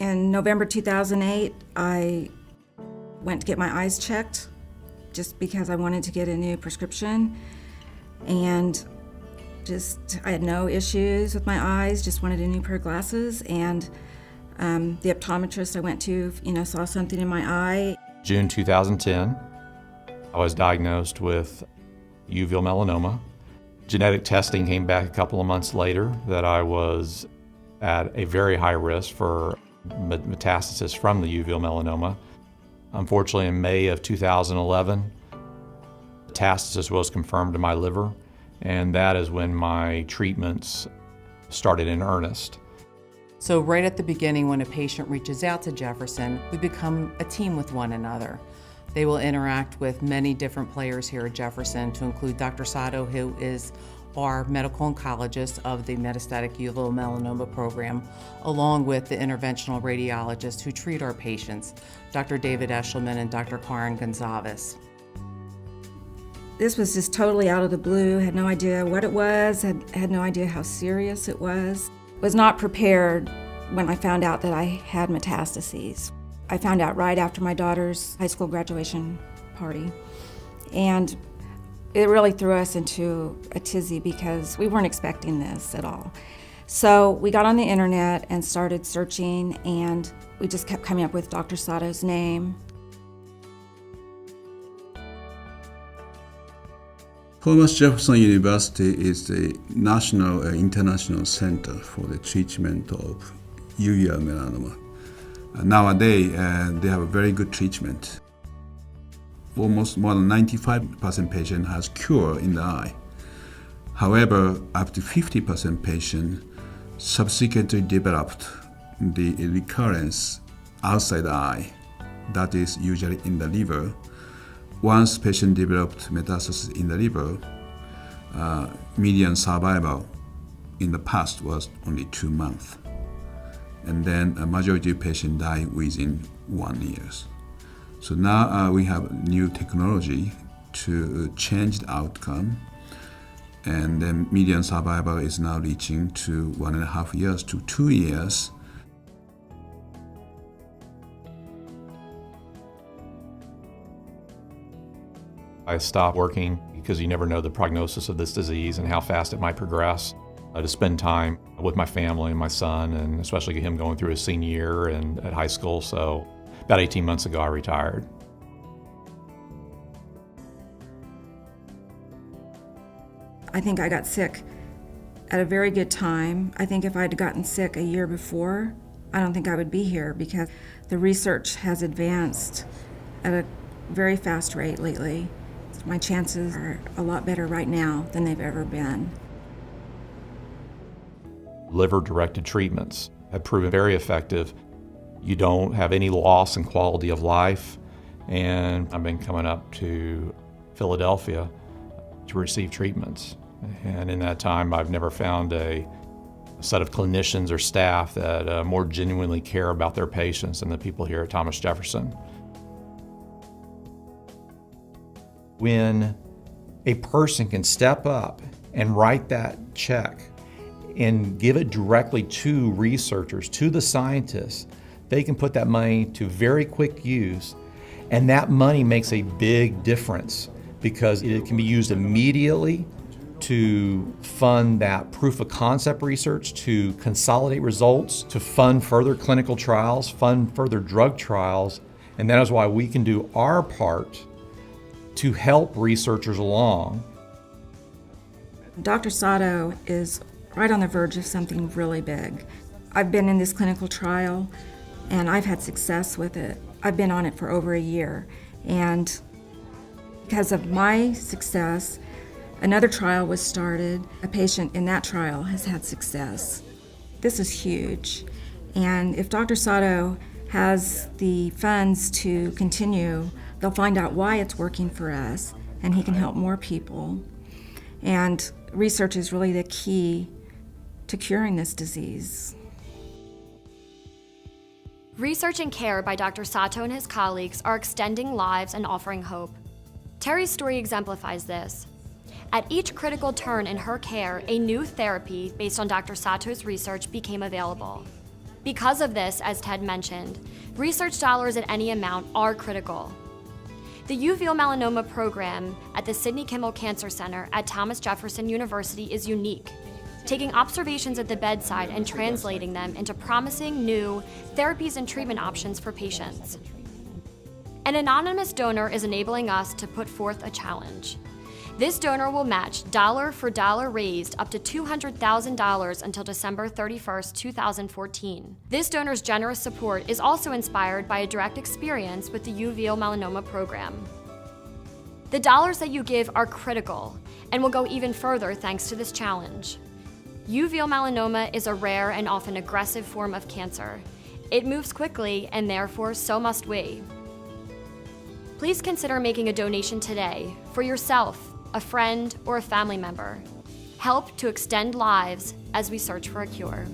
In November 2008, I went to get my eyes checked just because I wanted to get a new prescription. And I had no issues with my eyes, just wanted a new pair of glasses. And the optometrist I went to, saw something in my eye. June 2010, I was diagnosed with uveal melanoma. Genetic testing came back a couple of months later that I was at a very high risk for metastasis from the uveal melanoma. Unfortunately, in May of 2011, metastasis was confirmed in my liver, and that is when my treatments started in earnest. So right at the beginning, when a patient reaches out to Jefferson, we become a team with one another. They will interact with many different players here at Jefferson, to include Dr. Sato, who is our medical oncologist of the Metastatic Uveal Melanoma program, along with the interventional radiologists who treat our patients, Dr. David Eshelman and Dr. Karen Gonzalez. This was just totally out of the blue, had no idea what it was, had no idea how serious it was. Was not prepared when I found out that I had metastases. I found out right after my daughter's high school graduation party. And it really threw us into a tizzy because we weren't expecting this at all. So we got on the internet and started searching, and we just kept coming up with Dr. Sato's name. Thomas Jefferson University is the national and international center for the treatment of uveal melanoma. Nowadays, they have a very good treatment. Almost more than 95% patient has cure in the eye. However, up to 50% patient subsequently developed the recurrence outside the eye, that is usually in the liver. Once patient developed metastasis in the liver, median survival in the past was only 2 months. And then a majority of patients die within 1 year. So now we have new technology to change the outcome, and then median survival is now reaching to 1.5 years to 2 years. I stopped working because you never know the prognosis of this disease and how fast it might progress. To spend time with my family and my son, and especially him going through his senior year and at high school. So about 18 months ago, I retired. I think I got sick at a very good time. I think if I'd gotten sick a year before, I don't think I would be here, because the research has advanced at a very fast rate lately. My chances are a lot better right now than they've ever been. Liver-directed treatments have proven very effective. You don't have any loss in quality of life, and I've been coming up to Philadelphia to receive treatments. And in that time, I've never found a set of clinicians or staff that more genuinely care about their patients than the people here at Thomas Jefferson. When a person can step up and write that check and give it directly to researchers, to the scientists, they can put that money to very quick use, and that money makes a big difference because it can be used immediately to fund that proof of concept research, to consolidate results, to fund further clinical trials, fund further drug trials, and that is why we can do our part to help researchers along. Dr. Sato is right on the verge of something really big. I've been in this clinical trial and I've had success with it. I've been on it for over a year, and because of my success, another trial was started. A patient in that trial has had success. This is huge, and if Dr. Sato has the funds to continue, they'll find out why it's working for us, and he can help more people. And research is really the key to curing this disease. Research and care by Dr. Sato and his colleagues are extending lives and offering hope. Terry's story exemplifies this. At each critical turn in her care, a new therapy based on Dr. Sato's research became available. Because of this, as Ted mentioned, research dollars at any amount are critical. The Uveal Melanoma program at the Sidney Kimmel Cancer Center at Thomas Jefferson University is unique, taking observations at the bedside and translating them into promising new therapies and treatment options for patients. An anonymous donor is enabling us to put forth a challenge. This donor will match dollar for dollar raised up to $200,000 until December 31st, 2014. This donor's generous support is also inspired by a direct experience with the Uveal Melanoma program. The dollars that you give are critical and will go even further thanks to this challenge. Uveal melanoma is a rare and often aggressive form of cancer. It moves quickly, and therefore so must we. Please consider making a donation today for yourself, a friend, or a family member. Help to extend lives as we search for a cure.